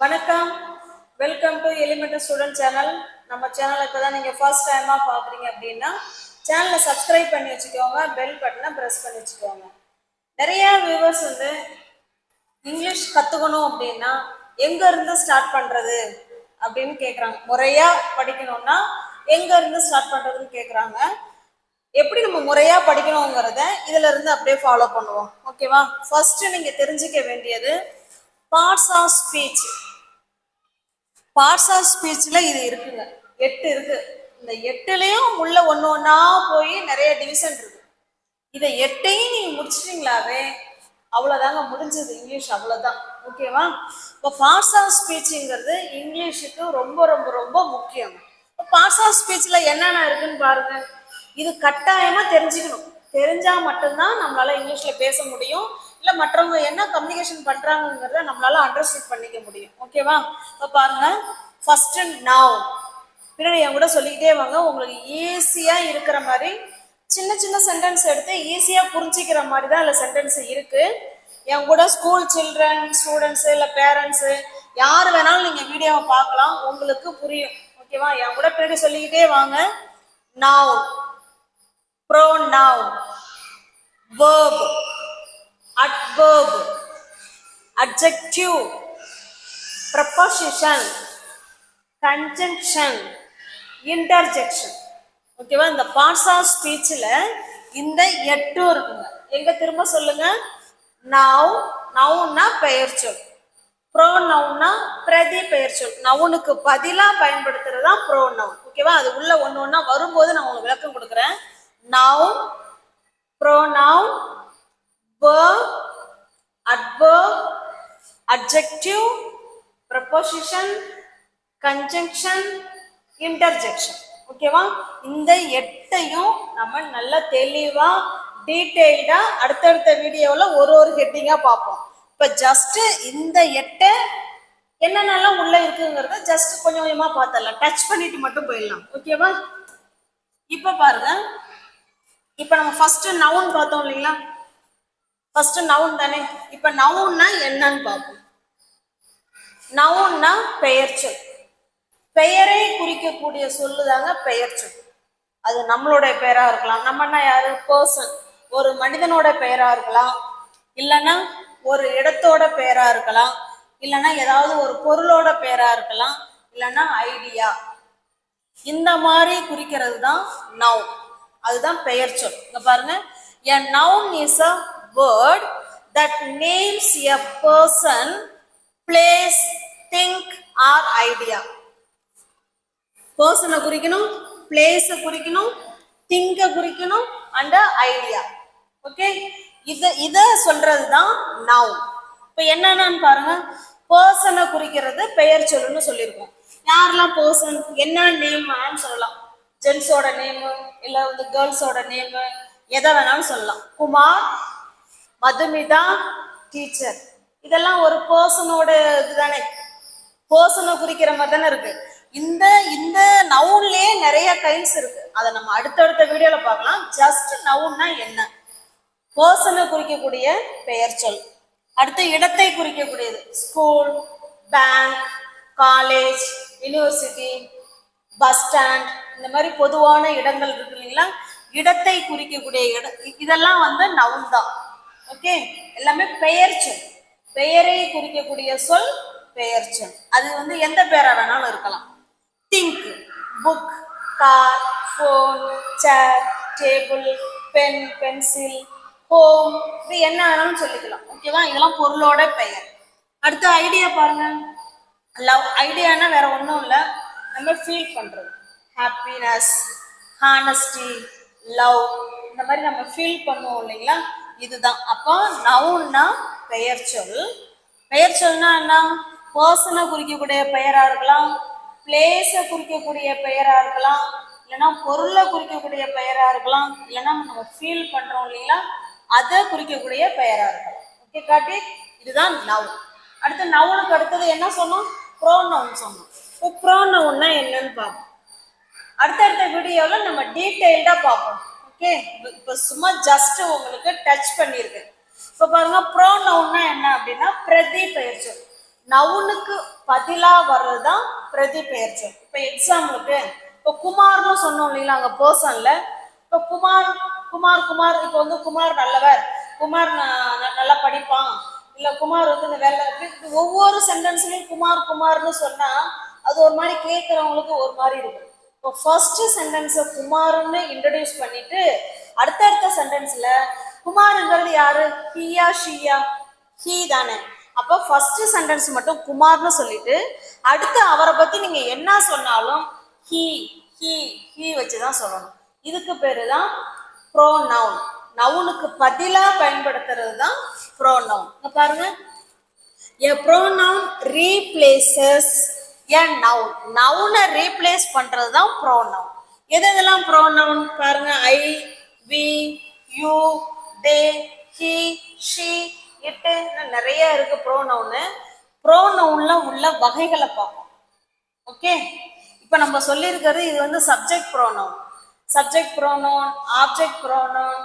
வணக்கம், welcome to elementary student channel. நம்ம சேனலை இப்போ தான் நீங்கள் ஃபர்ஸ்ட் டைமாக பார்க்குறீங்க அப்படின்னா சேனலை சப்ஸ்கிரைப் பண்ணி வச்சுக்கோங்க, பெல் பட்டனை ப்ரெஸ் பண்ணி வச்சுக்கோங்க. நிறையா வியூவர்ஸ் இங்கிலீஷ் கற்றுக்கணும் அப்படின்னா எங்கேருந்து ஸ்டார்ட் பண்ணுறது அப்படின்னு கேட்குறாங்க. முறையாக படிக்கணும்னா எங்கேருந்து ஸ்டார்ட் பண்ணுறதுன்னு கேட்குறாங்க. எப்படி நம்ம முறையாக படிக்கணுங்கிறத இதில் இருந்து அப்படியே ஃபாலோ பண்ணுவோம். ஓகேவா? ஃபர்ஸ்ட் நீங்கள் தெரிஞ்சிக்க வேண்டியது parts of speech. Parts of ஸ்பீச்ல இது இருக்குங்க, 8 இருக்கு. இந்த 8லயும் உள்ள ஒன்று ஒன்றா போய் நிறைய டிவிஷன் இருக்கு. இதை 8ஐயும் நீங்க முடிச்சிட்டீங்களாவே அவ்வளோதாங்க, முடிஞ்சது இங்கிலீஷ், அவ்வளோதான். ஓகேவா? இப்போ பார்ட்ஸ் ஆஃப் ஸ்பீச்சுங்கிறது இங்கிலீஷுக்கு ரொம்ப ரொம்ப ரொம்ப முக்கியம். இப்போ பார்ட்ஸ் ஆஃப் ஸ்பீச்ல என்னென்ன இருக்குன்னு பாருங்க. இது கட்டாயமா தெரிஞ்சுக்கணும். தெரிஞ்சா மட்டும்தான் நம்மளால இங்கிலீஷ்ல பேச முடியும், இல்லை மற்றவங்க என்ன கம்யூனிகேஷன் பண்றாங்கிறத நம்மளால அண்டர்ஸ்டாண்ட் பண்ணிக்க முடியும். ஓகேவா? இப்போ பாருங்க, ஃபர்ஸ்ட் நவ். பின்னாடி என் கூட சொல்லிக்கிட்டே வாங்க, உங்களுக்கு ஈஸியா இருக்கிற மாதிரி சின்ன சின்ன சென்டென்ஸ் எடுத்து ஈஸியா புரிஞ்சிக்கிற மாதிரி தான் இல்லை சென்டென்ஸ் இருக்கு. என் கூட ஸ்கூல் சில்ட்ரன், ஸ்டூடெண்ட்ஸு, இல்லை பேரண்ட்ஸு யார் வேணாலும் நீங்க வீடியோவை பார்க்கலாம், உங்களுக்கு புரியும். ஓகேவா? என் கூட பின்னாடி சொல்லிக்கிட்டே வாங்க. Now, pronoun, verb, adverb, adjective, preposition, conjunction, interjection. ஓகேவா? இந்த பார்ட்ஸ் ஆஃப் ஸ்பீச்ல இந்த 8 இருக்குங்க. எங்க திரும்ப சொல்லுங்க. நவ், நவுன்னா பெயர்ச்சொல். ப்ரோனவுன்னா பிரதி பெயர்ச்சொல். நவுனுக்கு பதிலா பயன்படுத்துறது தான் ப்ரோனவுன். ஓகேவா? அது உள்ள ஒன்று ஒன்றா வரும்போது நான் உங்களுக்கு விளக்கம் கொடுக்குறேன். Noun, pronoun, verb, adverb, adjective, preposition, conjunction, interjection. ஓகேவா? இந்த 8ஐயும் நம்ம நல்ல தெளிவா டீட்டெயில்டா அடுத்தடுத்த வீடியோவில் ஒரு ஹெட்டிங்கா பார்ப்போம். இப்போ ஜஸ்ட் இந்த 8 என்னென்னலாம் உள்ள இருக்குங்கிறத ஜஸ்ட் கொஞ்சம் கொஞ்சமா பார்த்தரலாம், டச் பண்ணிட்டு மட்டும் போயிடலாம். ஓகேவா? இப்போ பாருங்க, இப்ப நம்ம ஃபர்ஸ்ட் நவுன் பார்த்தோம் இல்லைங்களா? ஃபர்ஸ்ட் நவுன் தானே. இப்ப நவுன்னா என்னன்னு பார்ப்போம். நவுன்னா பெயர்ச்சொல். பெயரை குறிக்கக்கூடிய சொல்லுதாங்க பெயர்ச்சொல். அது நம்மளுடைய பெயரா இருக்கலாம், நம்மன்னா யாரு, பர்சன், ஒரு மனிதனோட பெயரா இருக்கலாம், இல்லைன்னா ஒரு இடத்தோட பெயரா இருக்கலாம், இல்லைன்னா ஏதாவது ஒரு பொருளோட பெயரா இருக்கலாம், இல்லைன்னா ஐடியா. இந்த மாதிரி குறிக்கிறது தான் நவுன். அதுதான் பெயர்ச்சொல். இங்க பாருங்க, a noun is a word that names a person, place, think or idea. பர்சனை குறிக்கணும், பிளேஸை குறிக்கணும், திங்கை குறிக்கணும் அண்ட் ஐடியா. ஓகே, இத சொல்றது தான் நவுன். இப்ப என்னன்னு பாருங்க, பர்சனை குறிக்கிறது பெயர் சொல்லுன்னு சொல்லியிருக்கோம். யாரெல்லாம் பர்சன், என்ன நேம் வேணாலும் சொல்லலாம். ஜென்ஸோட நேமு, இல்லை கேர்ள்ஸோட நேமு, எதை வேணாலும் சொல்லலாம். குமார், மதுமிதா, டீச்சர், இதெல்லாம் ஒரு பர்சனோட இதுதானே, பர்சனை குறிக்கிற மாதிரி தானே இருக்கு. இந்த இந்த நவுன்லயே நிறைய கைண்ட்ஸ் இருக்கு, அதை நம்ம அடுத்தடுத்த வீடியோல பார்க்கலாம். ஜஸ்ட் நவுன்னா என்ன, பர்சனை குறிக்கக்கூடிய பெயர் சொல். அடுத்த இடத்தை குறிக்கக்கூடியது school, bank, college, university, bus stand, இந்த மாதிரி பொதுவான இடங்கள் இருக்கு இல்லைங்களா? இடத்தை குறிக்கக்கூடிய இடம், இதெல்லாம் நவுன் தான். ஓகே, எல்லாமே பெயர் சொல். பெயரை குறிக்கக்கூடிய சொல் பெயர் சொல். அது எந்த பெயரா வேணாலும் இருக்கலாம். திங்க், புக், கார், ஃபோன், சேர், டேபிள், பென், பென்சில், ஹோம், இது என்ன வேணாலும் சொல்லிக்கலாம். ஓகேவா? இதெல்லாம் பொருளோட பெயர். அடுத்த ஐடியா பாருங்க. லவ், ஐடியானா வேற ஒன்றும் இல்லை, நம்ம ஃபீல் பண்றது, ஹாப்பினஸ், ஹானஸ்டி, லவ், இந்த மாதிரி நம்ம ஃபீல் பண்ணுவோம் இல்லைங்களா? இதுதான். அப்போ நவுன்னா பெயர் சொல். பெயர் சொல்னா என்ன, பர்சனை குறிக்கக்கூடிய பெயரா இருக்கலாம், பிளேஸை குறிக்கக்கூடிய பெயரா இருக்கலாம், இல்லைன்னா பொருளை குறிக்கக்கூடிய பெயரா இருக்கலாம், இல்லைன்னா நம்ம ஃபீல் பண்றோம் இல்லைங்களா, அதை குறிக்கக்கூடிய பெயரா இருக்கலாம். ஓகே காட்டி, இதுதான் நவுன். அடுத்து நவுனுக்கு அடுத்தது என்ன சொன்னோம், ப்ரோனவுன் சொன்னோம். இப்போ ப்ரோனவுன்னா என்னன்னு பார்ப்போம். அடுத்தடுத்த வீடியோவில் நம்ம டீட்டெயில்டா பார்ப்போம். ஓகே, இப்போ சும்மா ஜஸ்ட் உங்களுக்கு டச் பண்ணியிருக்கேன். இப்போ பாருங்க, ப்ரோனவுன்னா என்ன அப்படின்னா பிரதி பெயர்ச்சொல். நவுனுக்கு பதிலா வர்றதுதான் பிரதிபெயர்ச்சொல். இப்ப எக்ஸாம்பிளுக்கு இப்போ குமார்னு சொன்னோம் இல்லைங்களா அங்க பர்சன்ல. இப்போ குமார் குமார் குமார் இப்போ வந்து குமார் நல்லவர், குமார் நல்லா படிப்பான், இல்ல குமார் வந்து இந்த வேலை, ஒவ்வொரு சென்டென்ஸ்லயும் குமார் குமார்னு சொன்னா அது ஒரு மாதிரி கேட்கறவங்களுக்கு ஒரு மாதிரி இருக்கும். இப்போ ஃபர்ஸ்ட் சென்டென்ஸ குமார்னு இன்ட்ரடியூஸ் பண்ணிட்டு அடுத்தடுத்த சென்டென்ஸ்ல குமாருங்கிறது யாரு, ஹியா ஷியா, ஹீ தானே. அப்போ ஃபர்ஸ்ட் சென்டென்ஸ் மட்டும் குமார்னு சொல்லிட்டு அடுத்து அவரை பத்தி நீங்க என்ன சொன்னாலும் ஹீ ஹீ ஹீ வச்சுதான் சொல்லணும். இதுக்கு பேரு தான் ப்ரோனவுன். நவுனுக்கு பதிலா பயன்படுத்துறது தான் ப்ரோனவுன். பாருங்க, a pronoun replaces a noun. நவுனை ரீப்ளேஸ் பண்றது தான் ப்ரோனவுன். எதெல்லாம் ப்ரோனவுன் பாருங்க, I, we, you, they, he, she, it, நிறைய இருக்கு ப்ரோனவுன். ப்ரோனவுன்ல உள்ள வகைகளை பார்ப்போம். ஓகே, இப்ப நம்ம சொல்லியிருக்கிறது இது வந்து subject pronoun, subject pronoun, object pronoun,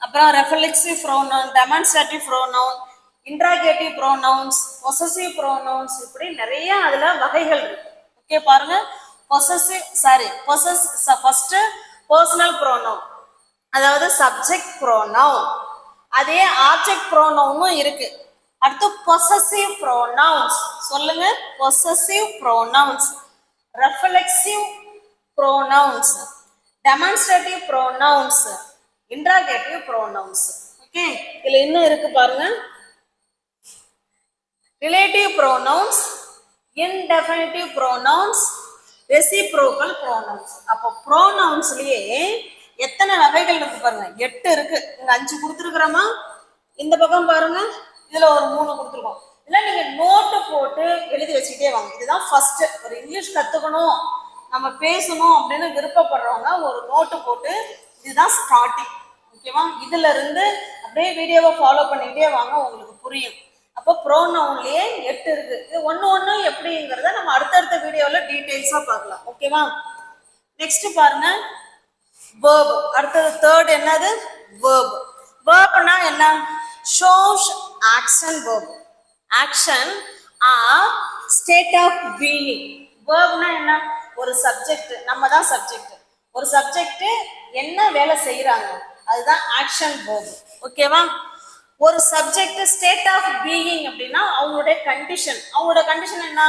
அப்புறம் reflexive pronoun, demonstrative pronoun, interrogative pronouns, possessive pronouns, இப்படி நிறைய அதுல வகைகள் இருக்கு. ஓகே பாருங்க, ஃபர்ஸ்ட் பர்சனல் ப்ரோனவுன், அதாவது சப்ஜெக்ட் ப்ரோனவுன். அதே ஆப்ஜெக்ட் ப்ரோனவுனும் இருக்கு. அடுத்து பொசசிவ் ப்ரோனவுன்ஸ், சொல்லுங்க, possessive pronouns, reflexive pronouns, demonstrative pronouns, interrogative pronouns. Okay, இதுல இன்னும் இருக்கு பாருங்க, relative pronouns, indefinite pronouns, reciprocal pronouns. அப்போ ப்ரோனவுன்ஸ்லயே எத்தனை வகைகள் இருக்கு பாருங்க, 8 இருக்கு. இங்க 5 கொடுத்துருக்கிறோமா, இந்த பக்கம் பாருங்க இதுல ஒரு 3 கொடுத்துருக்கோம். இதெல்லாம் நீங்க நோட்டு போட்டு எழுதி வச்சுக்கிட்டே வாங்க. இதுதான் ஃபர்ஸ்ட். ஒரு இங்கிலீஷ் கத்துக்கணும், நம்ம பேசணும் அப்படின்னு விருப்பப்படுறவங்க ஒரு நோட்டு போட்டு, இதுதான் ஸ்டார்டிங். ஓகேவா, இதுல இருந்து அப்படியே வீடியோவை ஃபாலோ பண்ணிக்கிட்டே வாங்க, உங்களுக்கு புரியும். அப்போ ப்ரோனவுன்லயே 8 இருக்கு. இது ஒண்ணு எப்படிங்கிறத நம்ம அடுத்தடுத்த வீடியோல டீடைல்ஸா பார்க்கலாம். ஓகேவா, நெக்ஸ்ட் பாருங்க, verb. அடுத்தது தேர்ட் என்னது, verb. verbனா என்ன, shows action verb, action or state of being. verbனா என்ன, ஒரு சப்ஜெக்ட், நம்ம தான் சப்ஜெக்ட், ஒரு சப்ஜெக்ட் என்ன வேலை செய்யறாங்க அதுதான் ஆக்ஷன் verb. ஓகேவா, ஒரு சப்ஜெக்ட் ஸ்டேட் ஆஃப் பீயிங் அப்படின்னா அவங்களுடைய கண்டிஷன். அவங்களோட கண்டிஷன் என்ன,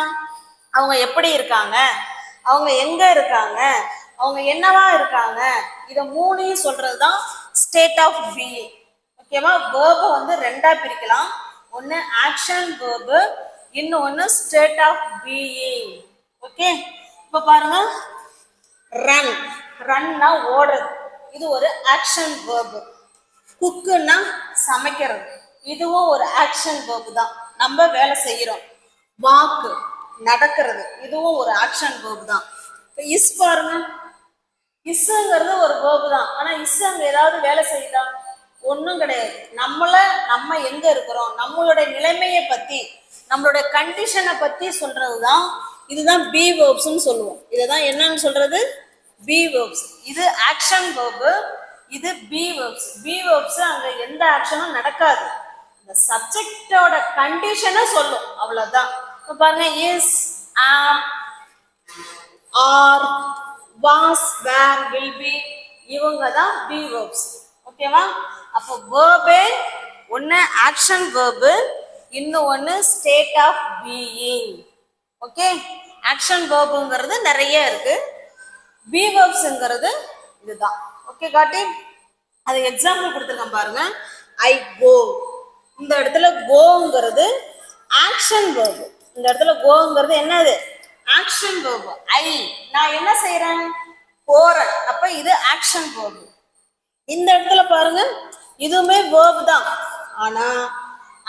அவங்க எப்படி இருக்காங்க, அவங்க எங்க இருக்காங்க, அவங்க என்னவா இருக்காங்க, இத மூணையும் சொல்றதுதான் ஸ்டேட் ஆஃப் பீயிங். ஓகேவா, வேர்பை வந்து 2ஆ பிரிக்கலாம். ஒன்னு ஆக்ஷன் வேர்பு, இன்னொன்னு ஸ்டேட் ஆஃப் பீயிங். ஓகே, இப்ப பாருங்க, ரன், ரன்னா ஓடுறது, இது ஒரு ஆக்ஷன் வேர்பு. குக்குன்னா சமைக்கிறது, இதுவும் ஒரு ஆக்ஷன் வேர்பு தான், நம்ம வேலை செய்யறோம். வாக்கு நடக்கிறது, இதுவும் ஒரு ஆக்ஷன் வேர்பு தான். இஸ் பாருங்க, இஸ்ங்கிறது ஒரு வேர்பு தான். ஆனா இஸ் அங்க ஏதாவது வேலை செய்யுதா, ஒண்ணும் கிடையாது. நம்ம எங்க இருக்கிறோம், நம்மளுடைய நிலைமையை பத்தி, நம்மளுடைய கண்டிஷனை பத்தி சொல்றதுதான், இதுதான் பி வேர்ப்ஸ்ன்னு சொல்லுவோம். இதுதான் என்னன்னு சொல்றது, பி வேர்ப்ஸ். இது ஆக்ஷன் வேர்பு, இது பி வேர்ப்ஸ். பி வேர்ப்ஸ் அங்க எந்த ஆக்ஷனும் நடக்காது, இந்த சப்ஜெக்டோட கண்டிஷனை சொல்லும், அவ்வளவுதான். பாருங்க, is, am, are, was, were, will be, இவங்க தான் பி வேர்ப்ஸ். ஓகேவா, அப்போ வேர்பே ஒன்னு ஆக்ஷன் வேர்பு, இன்னும் ஒன்னு state of being. Okay, action வேர்புங்கிறது நிறைய இருக்கு, பி வேர்ப்ஸ்ங்கிறது இதுதான். ஓகே காட்டி, அது எக்ஸாம்பிள் கொடுத்துருக்கேன் பாருங்க, ஐ கோ. இந்த இடத்துல கோங்கிறது ஆக்ஷன் வேர்பு, இந்த இடத்துல கோங்கிறது என்னது, ஆக்ஷன் வேர்பு. ஐ, நான் என்ன செய்யறேன், போறேன், அப்ப இது ஆக்ஷன் வேர்பு. இந்த இடத்துல பாருங்க, இதுவுமே வேர்பு தான். ஆனா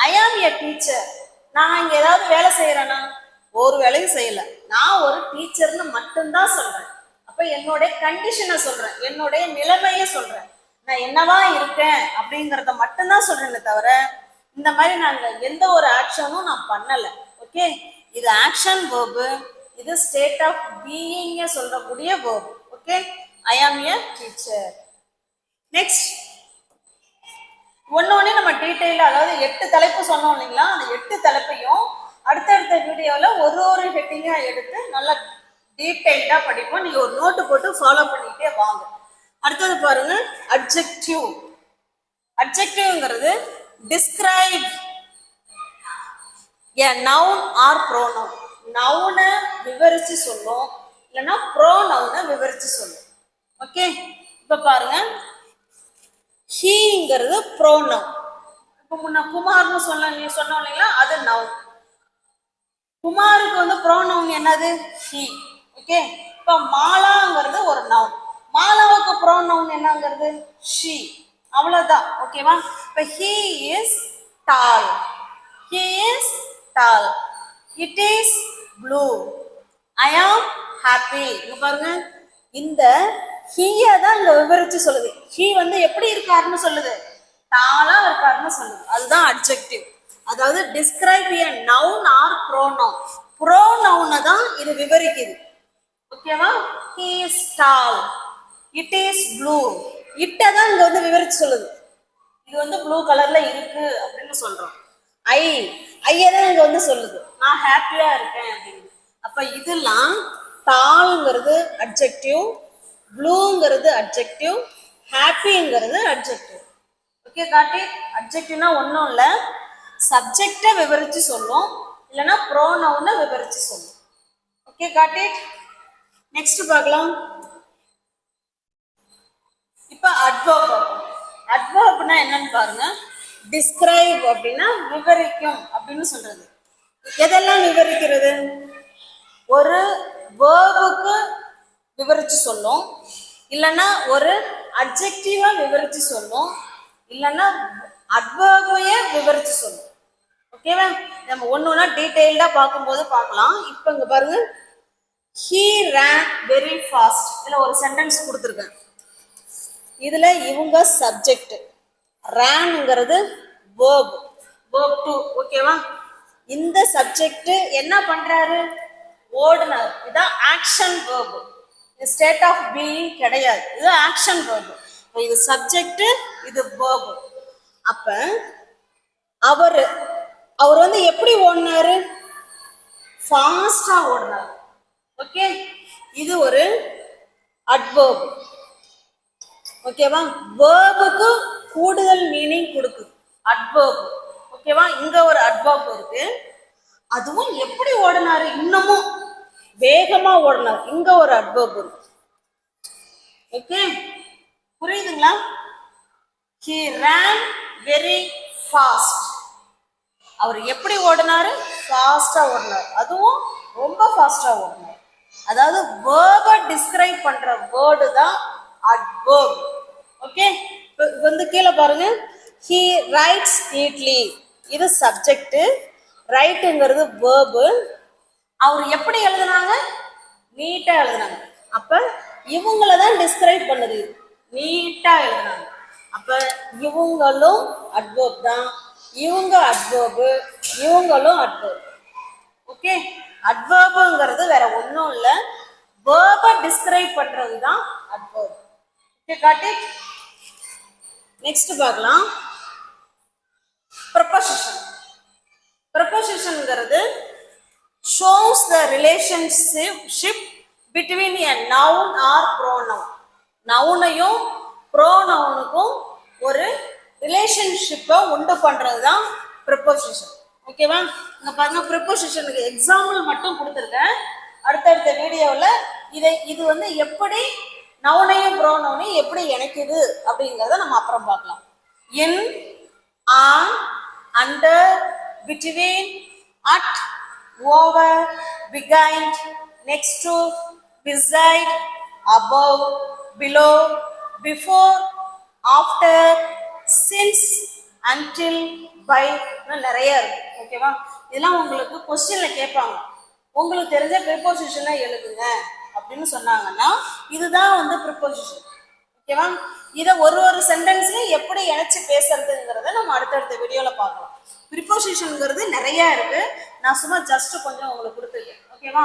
ஐ ஆம் எ டீச்சர், நான் இங்க ஏதாவது வேலை செய்யறேன்னா, ஒரு வேலையும் செய்யல, நான் ஒரு டீச்சர்னு மட்டும்தான் சொல்றேன். அப்ப என்னுடைய கண்டிஷனை சொல்றேன், என்னுடைய நிலைமையை சொல்றேன், நான் என்னவா இருக்கேன் அப்படிங்கறத மட்டும்தான் சொல்றேன்னு தவிர இந்த மாதிரி நாங்க எந்த ஒரு ஆக்ஷனும் நான் பண்ணல. ஓகே, இது ஆக்ஷன் வேர்பு, இது ஸ்டேட் ஆஃப் பீயிங் சொல்லக்கூடிய வேர்பு. ஓகே, ஐ ஆம் எ டீச்சர். நெக்ஸ்ட் ஒன்னொன்னே நம்ம டீட்டெயில, அதாவது 8 தலைப்பு சொன்னோம் இல்லைங்களா, அந்த 8 தலைப்பையும் அடுத்தடுத்த வீடியோல ஒரு ஹெட்டிங்கா எடுத்து நல்லா டீடைல்டா படிப்போம். நீங்க ஒரு நோட்டு போட்டு ஃபாலோ பண்ணிட்டே வாங்க. அடுத்தது பாருங்க, அட்ஜெக்டிவ். அட்ஜெக்டிவ்ங்கிறது describe a noun or pronoun. நவுனை விவரிச்சு சொல்லும், இல்லைன்னா ப்ரோனவுனை விவரிச்சு சொல்லும். ஓகே, இப்ப பாருங்க, ஹீங்கிறது ப்ரோனவுன். இப்ப முன்ன குமார்னு சொன்னோம் இல்லைங்களா, அது நவுன். குமாருக்கு வந்து ப்ரோனவுன் என்னது? ஹீ. ஓகே, இப்ப மாலாங்கிறது ஒரு நவுன். மாலாவுக்கு ப்ரோனவுன் என்னங்கிறது? ஷீ. அவ்வளவுதான். ஓகேவா? இப்ப he is doll. He is doll. It is blue. I am happy. இங்க பாருங்க, இந்த ஹீய தான் இங்க விவரிச்சு சொல்லுது. ஹீ வந்து எப்படி இருக்காருன்னு சொல்லுது? டாலா இருக்காருன்னு சொல்லுது. அதுதான் அட்ஜெக்டிவ். அதாவது describe a noun or pronoun. ப்ரோனவுனை தான் இது விவரிக்குது. ஓகேவா? he is tall, it is blue. இட்ட தான் இங்க வந்து விவரிச்சு சொல்லுது. இது வந்து ப்ளூ கலர்ல இருக்கு அப்படின்னு சொல்றோம். ஐய தான் இங்க வந்து சொல்லுது, நான் ஹாப்பியா இருக்கேன் அப்படின்னு. அப்ப இதெல்லாம் டால்ங்கிறது அட்ஜெக்டிவ், ப்ளூங்கிறது அட்ஜெக்டிவ், ஹாப்பிங்கிறது அட்ஜெக்டிவ். ஓகே, காட்டி அட்ஜெக்டிவ்னா ஒன்றும் இல்லை, சப்ஜெக்டை விவரிச்சு சொல்லும், இல்லைன்னா ப்ரோனவுனை விவரிச்சு சொல்லும். Okay, got it. நெக்ஸ்ட் பார்க்கலாம். இப்ப அட்வர்ப். அட்வர்ப்னா என்னன்னு பாருங்க. டிஸ்கிரைப் அப்படின்னா விவரிக்கும் அப்படின்னு சொல்றது. எதெல்லாம் விவரிக்கிறது? ஒரு வேர்புக்கு விவரிச்சு சொல்லும், இல்லைன்னா ஒரு அட்ஜெக்டிவா விவரிச்சு சொல்லும், இல்லைன்னா அட்வர்பையே விவரிச்சு சொல்லும். ஓகேவா? நம்ம ஒன்னொன்னா டீடைல்டா பார்க்கும்போது பார்க்கலாம். இப்ப இங்க பாருங்க, he ran very fast. இதுல ஒரு சென்டென்ஸ் கொடுத்துருக்கேன். இதுல இவங்க சப்ஜெக்ட், ரேன்ங்கிறது verb, verb to. ஓகேவா? இந்த சப்ஜெக்ட் என்ன பண்றாரு? ஓடுனார். இதான் ஆக்ஷன் verb. இது ஸ்டேட் ஆஃப் பீயிங் கிடையாது, இது ஆக்ஷன் verb. இது சப்ஜெக்ட், இது verb. அப்ப அவர் வந்து எப்படி ஓடினாரு? ஃபாஸ்டா ஓடினார். ஓகே, இது ஒரு அட்வர்ப். ஓகேவா? வேர்புக்கு கூடுதல் மீனிங் கொடுக்குது அட்வர்ப். ஓகேவா? இங்க ஒரு அட்வர்ப் இருக்கு. அதுவும் எப்படி ஓடினாரு? இன்னமும் வேகமா ஓடினார். இங்க ஒரு அட்வர்ப் இருக்கு. ஓகே, புரியுதுங்களா? he ran very fast. அவர் எப்படி ஓடினாரு? ஃபாஸ்டா ஓடினார். அதுவும் ரொம்ப ஃபாஸ்டா ஓடினார். அதாவது வேர்பை டிஸ்கிரைப் பண்ற வேர்டு தான் அட்வர்ப். ஓகே, வந்து கீழே பாருங்க, he writes neatly. இது சப்ஜெக்ட், ரைட்டுங்கிறது வேர்பு. அவர் எப்படி எழுதுனாங்க? நீட்டா எழுதுனாங்க. அப்ப இவங்கள தான் டிஸ்கிரைப் பண்ணுது, நீட்டா எழுதுனாங்க. அப்ப இவங்களும் அட்வர்ப் தான், இவங்க அட்வர்பு, இவங்களும் அட்வர்ப். ஓகே, அட்வர்புங்கிறது வேற ஒன்றும் இல்லை, வேர்பை டிஸ்கிரைப் பண்றது தான் adverb. Okay, got it. Next பார்க்கலாம், ப்ரொபோசிஷன். ப்ரொபோசிஷன்ங்கிறது shows the relationship between a noun or pronoun. நவுனையும் ப்ரோனவுனுக்கும் ஒரு ரிலேஷன்ஷிப்பை உண்டு பண்றது தான் ப்ரிப்போசிஷன். ஓகேவா? இங்க பாருங்க, ப்ரிப்போசிஷனுக்கு எக்ஸாம்பிள் மட்டும் கொடுத்துருக்கேன். அடுத்தடுத்த வீடியோவில் இது வந்து எப்படி நவுனையும் ப்ரோனவுனையும் எப்படி இணைக்குது அப்படிங்கிறத நம்ம அப்புறம் பார்க்கலாம். In, on, under, between, at, over, behind, next to, beside, above, below, before, after, since, until, by நிறைய இருக்கு. ஓகேவா? இதெல்லாம் உங்களுக்கு கொஸ்டின்ல கேட்பாங்க. உங்களுக்கு தெரிஞ்ச ப்ரிப்போசிஷனை எழுதுங்க அப்படின்னு சொன்னாங்கன்னா இதுதான் வந்து ப்ரிப்போசிஷன். ஓகேவா? இதை ஒரு சென்டென்ஸ்ல எப்படி இணைச்சு பேசுறதுங்கிறத நம்ம அடுத்தடுத்த வீடியோல பார்க்கலாம். ப்ரிப்போசிஷன்ங்கிறது நிறைய இருக்கு, நான் சும்மா ஜஸ்ட் கொஞ்சம் உங்களுக்கு கொடுத்துருக்கேன். ஓகேவா?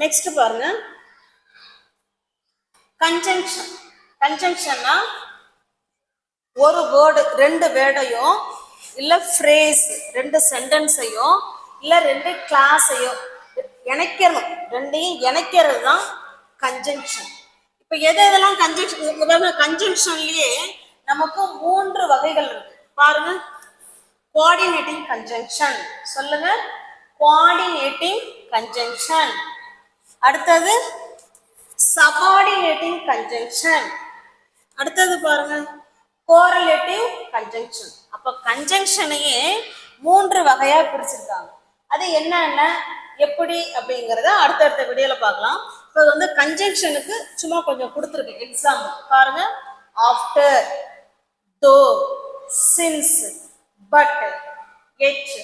நெக்ஸ்ட் பாருங்க, கன்ஜங்ஷன். கன்ஜங்ஷன்னா ஒரு வேர்டு, ரெண்டு வேர்டையும் இல்ல ஃப்ரேஸ், ரெண்டு சென்டென்ஸையும் இல்ல ரெண்டு கிளாஸையோ இணைக்கணும், ரெண்டையும் இணைக்கிறது தான் கன்ஜங்ஷன். இப்ப எதெல்லாம் கன்ஜங்ஷன், கன்ஜங்ஷன்லயே நமக்கு 3 வகைகள் இருக்கு பாருங்க. கோஆர்டினேட்டிங் கன்ஜங்ஷன், சொல்லுங்க கோஆர்டினேட்டிங் கன்ஜங்ஷன். அடுத்தது சபார்டினேட்டிங் கன்ஜங்ஷன். அடுத்தது பாருங்க கோரிலேட்டிவ் கன்ஜங்ஷன். அப்ப கன்ஜங்ஷனையே 3 வகையா பிரிச்சிருக்காங்க. அது என்னென்ன எப்படி அப்படிங்கறத அடுத்தடுத்த வீடியோல பார்க்கலாம். இப்போ வந்து கன்ஜங்ஷனுக்கு சும்மா கொஞ்சம் கொடுத்துருக்கு எக்ஸாம்பிள் பாருங்க. ஆஃப்டர், தோ, சின்ஸ், பட், எட்,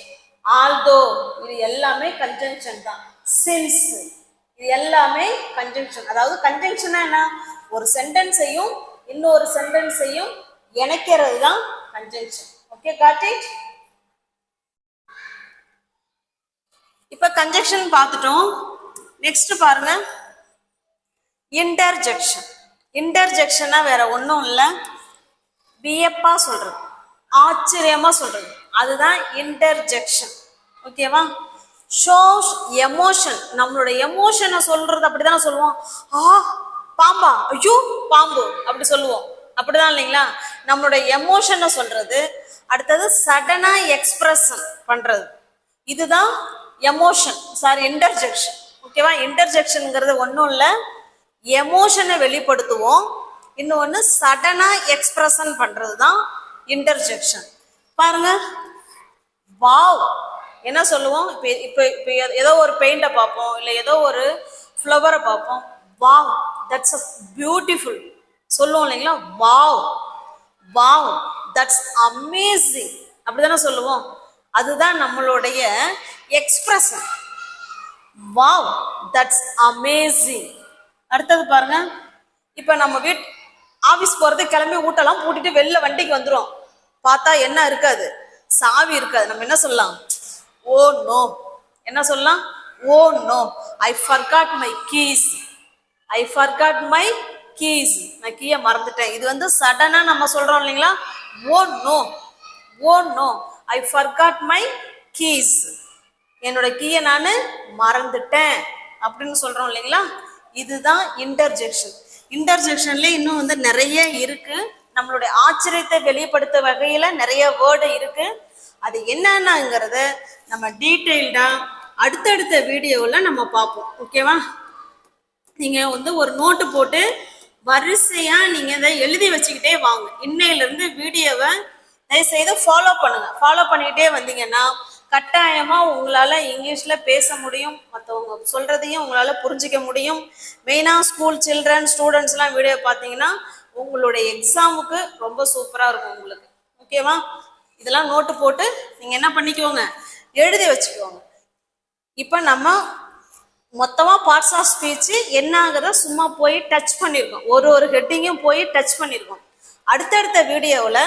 ஆல்தோ இது எல்லாமே கன்ஜங்ஷன் தான். சின்ஸ் இது எல்லாமே கன்ஜங்ஷன். அதாவது கன்ஜங்ஷனா என்ன, ஒரு சென்டென்ஸையும் இன்னொரு சென்டென்ஸையும் இணைக்கிறது தான் கன்ஜங்ஷன். Okay, got it. இப்ப கன்ஜங்ஷன் பார்த்துட்டோம். நெக்ஸ்ட் பாருங்க இன்டர்ஜெக்ஷன். இன்டர்ஜெக்ஷனா வேற ஒன்றும் இல்லை, வியப்பா சொல்றது, ஆச்சரியமா சொல்றது, அதுதான் இன்டர்ஜெக்ஷன். ஓகேவா? ஷோஸ் எமோஷன், நம்மளோட எமோஷனை சொல்றது அப்படிதானே சொல்லுவோம். ஆ பாம்பா, ஐயோ பாம்பு அப்படி சொல்லுவோம், அப்படிதான் இல்லைங்களா? நம்மளோட எமோஷனை சொல்றது. அடுத்தது சடனா எக்ஸ்பிரஷன் பண்றது, இதுதான் எமோஷன், சாரி இன்டர்ஜெக்ஷன். ஓகேவா? இன்டர்ஜெக்ஷன்ங்கிறது ஒன்றும் இல்லை, எமோஷனை வெளிப்படுத்துவோம், இன்னொன்று சடனா எக்ஸ்பிரஷன் பண்றது தான் இன்டர்ஜெக்ஷன். பாருங்க, வாவ் என்ன சொல்லுவோம், இப்போ ஏதோ ஒரு பெயிண்டை பார்ப்போம், இல்லை ஏதோ ஒரு ஃப்ளவரை பார்ப்போம், வாவ் தட்ஸ் அ பியூட்டிஃபுல் சொல்லுவோம் இல்லைங்களா? வாவ் வாவ் தட்ஸ் அமேசிங் அப்படிதானே சொல்லுவோம். அதுதான் நம்மளுடைய எக்ஸ்பிரஷன், வாவ் தட்ஸ் அமேசிங். அடுத்தது பாருங்க, இப்போ நம்ம ஆஃபீஸ் போகிறது கிளம்பி ஊட்டெல்லாம் பூட்டிட்டு வெளில வண்டிக்கு வந்துடும், பார்த்தா என்ன இருக்காது, சாவி இருக்காது. நம்ம என்ன சொல்லலாம்? Oh no. என்ன சொல்லலாம்? Oh no, I forgot my keys, I forgot my keys, நான் கீயை மறந்துட்டேன். இது வந்து சடனா நம்ம சொல்றோம் இல்லைங்களா? Oh no, oh no, I forgot my keys, என்னோட கீயை நான் மறந்துட்டேன் அப்படின்னு சொல்றோம் இல்லைங்களா? இதுதான் இன்டர்ஜெக்ஷன். இன்டர்ஜெக்ஷன்ல இன்னும் வந்து நிறைய இருக்கு, நம்மளுடைய ஆச்சரியத்தை வெளிப்படுத்த வகையில நிறைய வேர்டு இருக்கு. அது என்னன்னாங்கிறத நம்ம டீட்டெயில்டா அடுத்தடுத்த வீடியோவில் நம்ம பார்ப்போம். ஓகேவா? நீங்க வந்து ஒரு நோட்டு போட்டு வரிசையா நீங்க இதை எழுதி வச்சுக்கிட்டே வாங்க. இன்னையிலிருந்து வீடியோவை தயவுசெய்து ஃபாலோ பண்ணுங்க. ஃபாலோ பண்ணிக்கிட்டே வந்தீங்கன்னா கட்டாயமா உங்களால இங்கிலீஷ்ல பேச முடியும், மற்றவங்க சொல்றதையும் உங்களால புரிஞ்சிக்க முடியும். மெயினா ஸ்கூல் சில்ட்ரன் ஸ்டூடெண்ட்ஸ்லாம் வீடியோ பார்த்தீங்கன்னா உங்களுடைய எக்ஸாமுக்கு ரொம்ப சூப்பரா இருக்கும் உங்களுக்கு. ஓகேவா? இதெல்லாம் நோட்டு போட்டு நீங்க என்ன பண்ணிக்கோங்க, எழுதி வச்சுக்கோங்க. இப்போ நம்ம மொத்தமா பார்ட்ஸ் ஆஃப் ஸ்பீச் என்னங்கிறத சும்மா போய் டச் பண்ணியிருக்கோம், ஒரு ஹெட்டிங்கும் போய் டச் பண்ணியிருக்கோம். அடுத்தடுத்த வீடியோவில்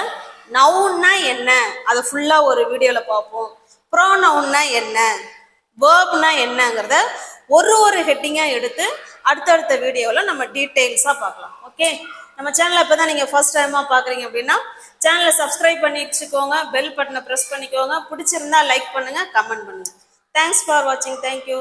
நவுன்னா என்ன அதை ஃபுல்லா ஒரு வீடியோவில் பார்ப்போம். ப்ரோனவுன்னா என்ன, வேர்ப்னா என்னங்கிறத ஒரு ஹெட்டிங்காக எடுத்து அடுத்தடுத்த வீடியோவில் நம்ம டீட்டெயில்ஸாக பார்க்கலாம். ஓகே, நம்ம சேனலை இப்போ தான் நீங்கள் ஃபர்ஸ்ட் டைமாக பார்க்குறீங்க அப்படின்னா சேனலை சப்ஸ்கிரைப் பண்ணி வச்சுக்கோங்க, பெல் பட்டனை ப்ரெஸ் பண்ணிக்கோங்க, பிடிச்சிருந்தா லைக் பண்ணுங்கள், கமெண்ட் பண்ணுங்கள். தேங்க்ஸ் ஃபார் வாட்சிங். தேங்க்யூ.